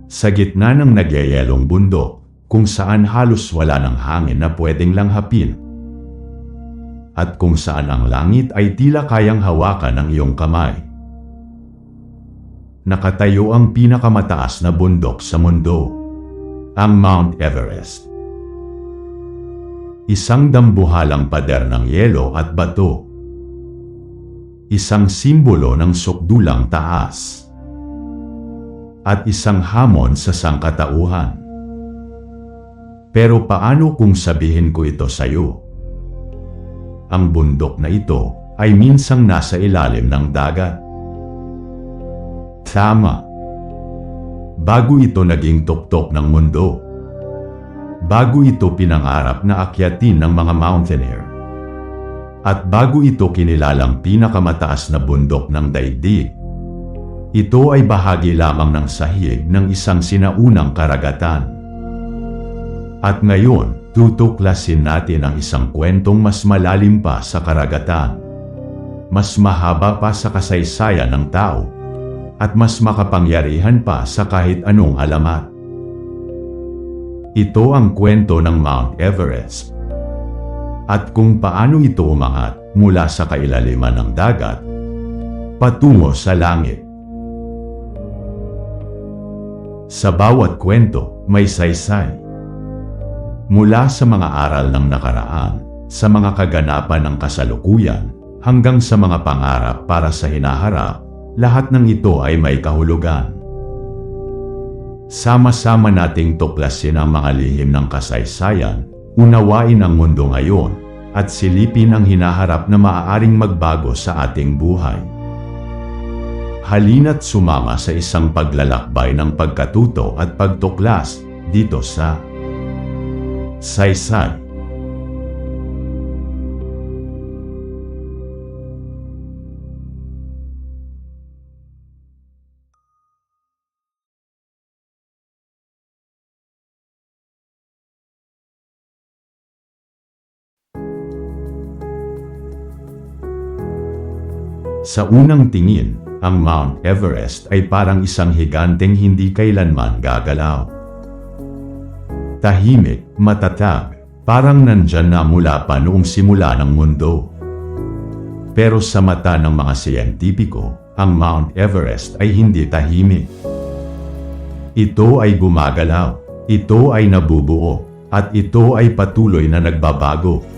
Sa gitna ng nagyayelong bundok, kung saan halos wala ng hangin na pwedeng langhapin, at kung saan ang langit ay tila kayang hawakan ng iyong kamay, nakatayo ang pinakamataas na bundok sa mundo, ang Mount Everest. Isang dambuhalang pader ng yelo at bato. Isang simbolo ng sukdulang taas. At isang hamon sa sangkatauhan. Pero paano kung sabihin ko ito sa iyo? Ang bundok na ito ay minsang nasa ilalim ng dagat. Tama. Bago ito naging tuktok ng mundo. Bago ito pinangarap na akyatin ng mga mountaineer. At bago ito kinilalang pinakamataas na bundok ng daigdig, ito ay bahagi lamang ng sahig ng isang sinaunang karagatan. At ngayon, tutuklasin natin ang isang kwentong mas malalim pa sa karagatan, mas mahaba pa sa kasaysayan ng tao, at mas makapangyarihan pa sa kahit anong alamat. Ito ang kwento ng Mount Everest. At kung paano ito umangat mula sa kailaliman ng dagat patungo sa langit. Sa bawat kwento, may saysay. Mula sa mga aral ng nakaraan, sa mga kaganapan ng kasalukuyan, hanggang sa mga pangarap para sa hinaharap, lahat ng ito ay may kahulugan. Sama-sama nating tuklasin ang mga lihim ng kasaysayan, unawain ang mundo ngayon, at silipin ang hinaharap na maaaring magbago sa ating buhay. Halina't sumama sa isang paglalakbay ng pagkatuto at pagtuklas dito sa Saysay. Sa unang tingin, ang Mount Everest ay parang isang higanteng hindi kailanman gagalaw. Tahimik, matatag, parang nandyan na mula pa noong simula ng mundo. Pero sa mata ng mga siyentipiko, ang Mount Everest ay hindi tahimik. Ito ay gumagalaw, ito ay nabubuo, at ito ay patuloy na nagbabago.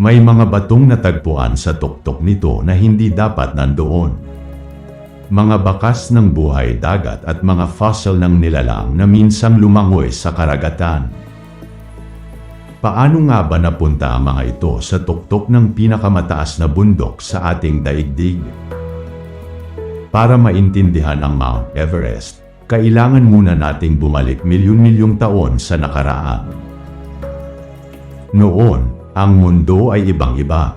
May mga batong natagpuan sa tuktok nito na hindi dapat nandoon. Mga bakas ng buhay dagat at mga fossil ng nilalang na minsang lumangoy sa karagatan. Paano nga ba napunta ang mga ito sa tuktok ng pinakamataas na bundok sa ating daigdig? Para maintindihan ang Mount Everest, kailangan muna nating bumalik milyon-milyong taon sa nakaraan. Noon, ang mundo ay ibang-iba.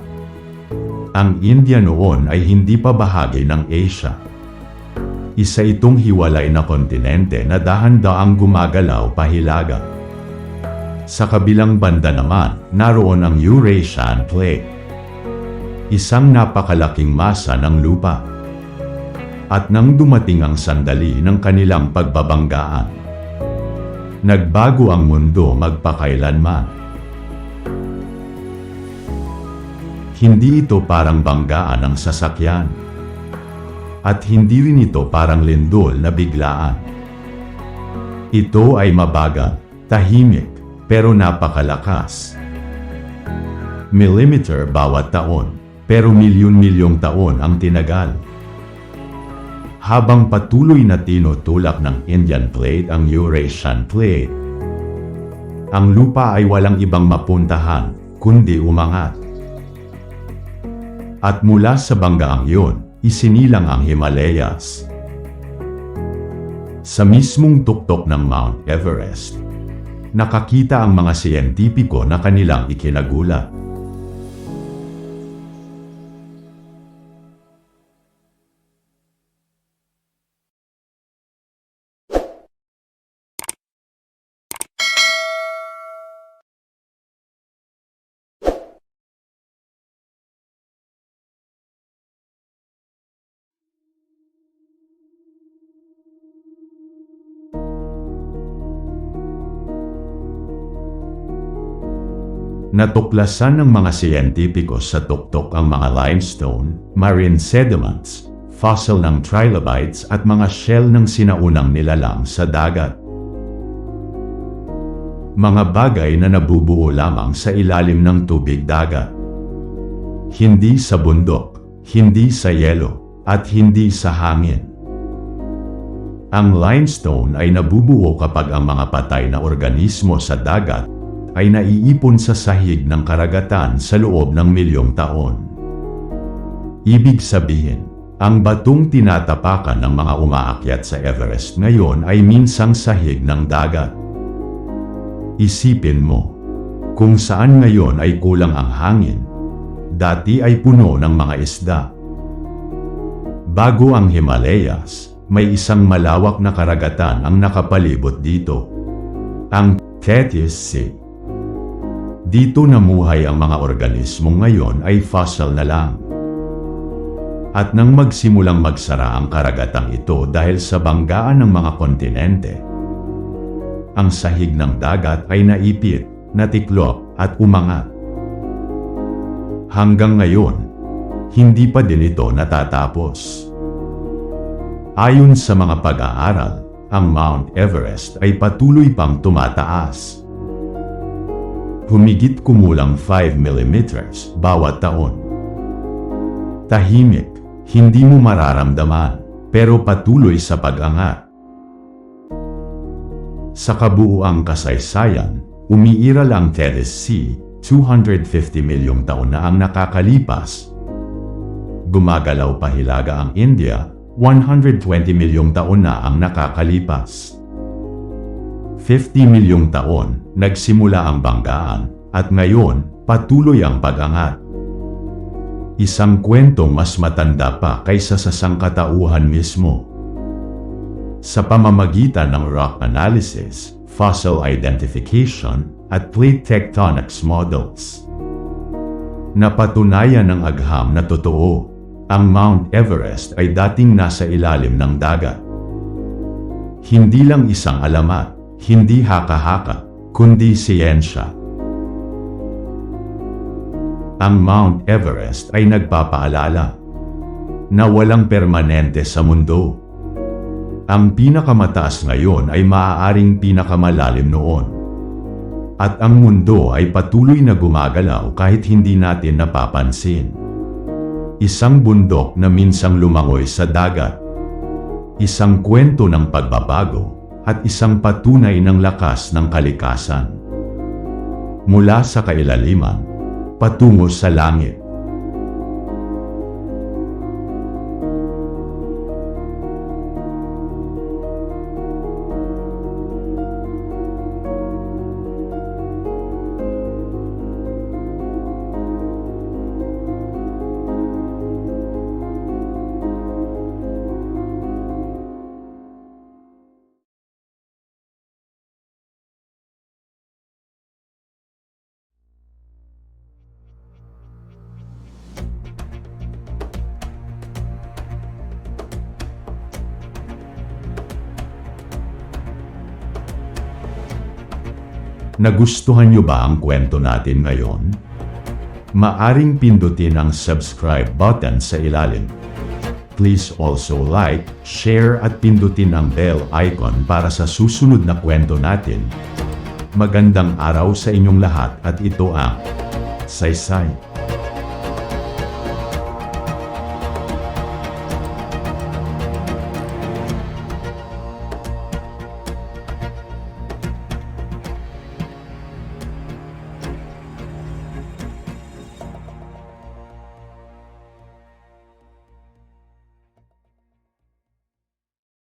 Ang India noon ay hindi pa bahagi ng Asia. Isa itong hiwalay na kontinente na dahan-daang gumagalaw pahilaga. Sa kabilang banda naman, naroon ang Eurasian Plate. Isang napakalaking masa ng lupa. At nang dumating ang sandali ng kanilang pagbabanggaan, nagbago ang mundo magpakailanman. Hindi ito parang banggaan ng sasakyan. At hindi rin ito parang lindol na biglaan. Ito ay mabagal, tahimik, pero napakalakas. Millimeter bawat taon, pero milyon-milyong taon ang tinagal. Habang patuloy na tinutulak ng Indian Plate ang Eurasian Plate, ang lupa ay walang ibang mapuntahan, kundi umangat. At mula sa banggaang yun, isinilang ang Himalayas. Sa mismong tuktok ng Mount Everest, nakakita ang mga siyentipiko na kanilang ikinagulat. Natuklasan ng mga siyentipiko sa tuktok ang mga limestone, marine sediments, fossil ng trilobites at mga shell ng sinaunang nilalang sa dagat. Mga bagay na nabubuo lamang sa ilalim ng tubig dagat. Hindi sa bundok, hindi sa yelo, at hindi sa hangin. Ang limestone ay nabubuo kapag ang mga patay na organismo sa dagat ay naiipon sa sahig ng karagatan sa loob ng milyong taon. Ibig sabihin, ang batong tinatapakan ng mga umaakyat sa Everest ngayon ay minsang sahig ng dagat. Isipin mo, kung saan ngayon ay kulang ang hangin, dati ay puno ng mga isda. Bago ang Himalayas, may isang malawak na karagatan ang nakapalibot dito, ang Tethys Sea. Dito namuhay ang mga organismo ngayon ay fossil na lang. At nang magsimulang magsara ang karagatang ito dahil sa banggaan ng mga kontinente, ang sahig ng dagat ay naipit, natiklop at umangat. Hanggang ngayon, hindi pa din ito natatapos. Ayon sa mga pag-aaral, ang Mount Everest ay patuloy pang tumataas. Humigit kumulang 5 mm bawat taon. Tahimik, hindi mo mararamdaman, pero patuloy sa pag-angat. Sa kabuuang kasaysayan, umiiral ang Tethys Sea, 250 milyong taon na ang nakakalipas. Gumagalaw pa hilaga ang India, 120 milyong taon na ang nakakalipas. 50 milyong taon, nagsimula ang banggaan, at ngayon, patuloy ang pag-angat. Isang kwentong mas matanda pa kaysa sa sangkatauhan mismo. Sa pamamagitan ng rock analysis, fossil identification, at plate tectonics models, napatunayan ng agham na totoo, ang Mount Everest ay dating nasa ilalim ng dagat. Hindi lang isang alamat, hindi haka-haka, kundi siyensya. Ang Mount Everest ay nagpapaalala na walang permanente sa mundo. Ang pinakamataas ngayon ay maaaring pinakamalalim noon. At ang mundo ay patuloy na gumagalaw kahit hindi natin napapansin. Isang bundok na minsang lumangoy sa dagat. Isang kwento ng pagbabago at isang patunay ng lakas ng kalikasan. Mula sa kailaliman, patungo sa langit. Nagustuhan niyo ba ang kwento natin ngayon? Maaring pindutin ang subscribe button sa ilalim. Please also like, share at pindutin ang bell icon para sa susunod na kwento natin. Magandang araw sa inyong lahat at ito ang Saysay.